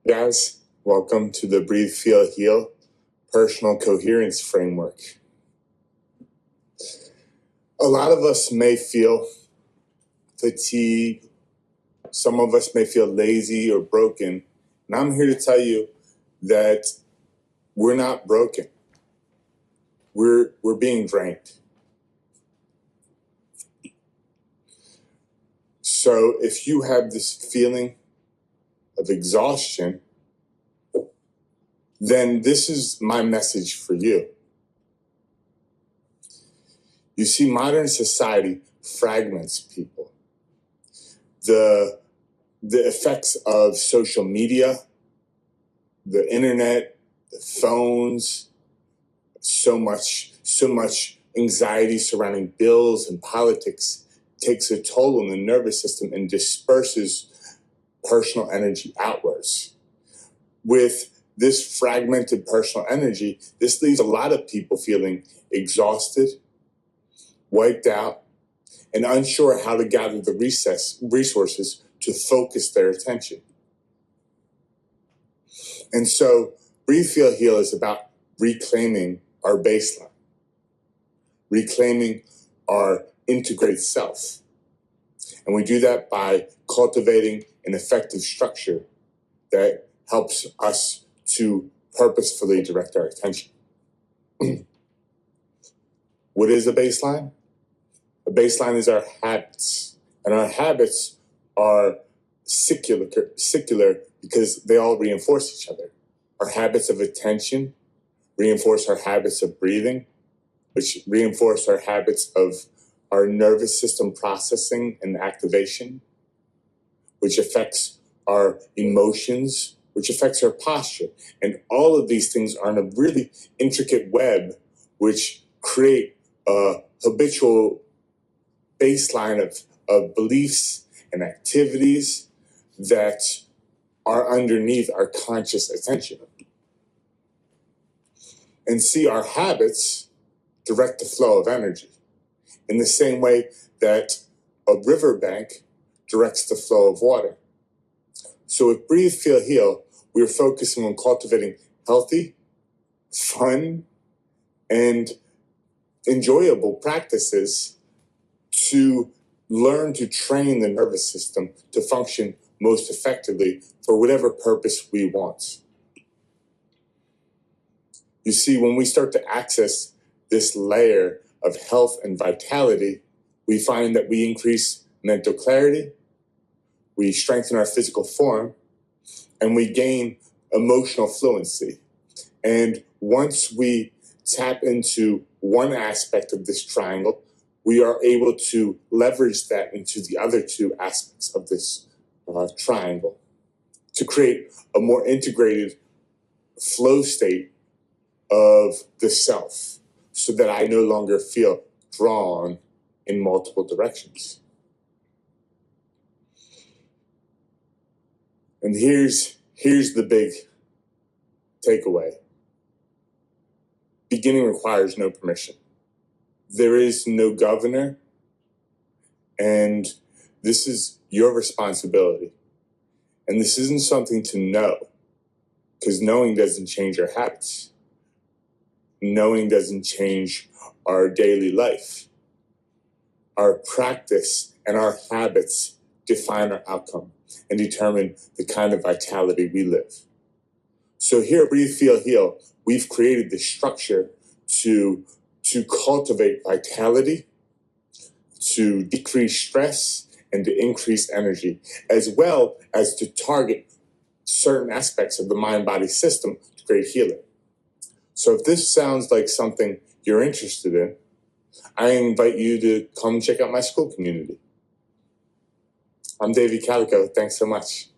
Guys, welcome to the Breathe, Feel, Heal Personal Coherence Framework. A lot of us may feel fatigue. Some of us may feel lazy or broken. And I'm here to tell you that we're not broken. We're being drained. So if you have this feeling of exhaustion, then this is my message for you. You see, modern society fragments people. The effects of social media, the internet, the phones, so much anxiety surrounding bills and politics takes a toll on the nervous system and disperses personal energy outwards. With this fragmented personal energy, this leaves a lot of people feeling exhausted, wiped out, and unsure how to gather the resources to focus their attention. And so Breathe, Feel, Heal is about reclaiming our baseline, reclaiming our integrated self. And we do that by cultivating an effective structure that helps us to purposefully direct our attention. What is a baseline? A baseline is our habits. And our habits are secular because they all reinforce each other. Our habits of attention reinforce our habits of breathing, which reinforce our habits of our nervous system processing and activation, which affects our emotions, which affects our posture. And all of these things are in a really intricate web, which create a habitual baseline of beliefs and activities that are underneath our conscious attention. And see, our habits direct the flow of energy in the same way that a riverbank directs the flow of water. So with Breathe, Feel, Heal, we're focusing on cultivating healthy, fun, and enjoyable practices to learn to train the nervous system to function most effectively for whatever purpose we want. You see, when we start to access this layer of health and vitality, we find that we increase mental clarity, we strengthen our physical form, and we gain emotional fluency. And once we tap into one aspect of this triangle, we are able to leverage that into the other two aspects of this triangle to create a more integrated flow state of the self, so that I no longer feel drawn in multiple directions. And here's the big takeaway. Beginning requires no permission. There is no governor, and this is your responsibility. And this isn't something to know, because knowing doesn't change our habits. Knowing doesn't change our daily life. Our practice and our habits define our outcome and determine the kind of vitality we live. So here at Breathe, Feel, Heal, we've created this structure to cultivate vitality, to decrease stress, and to increase energy, as well as to target certain aspects of the mind-body system to create healing. So if this sounds like something you're interested in, I invite you to come check out my school community. I'm David Calico. Thanks so much.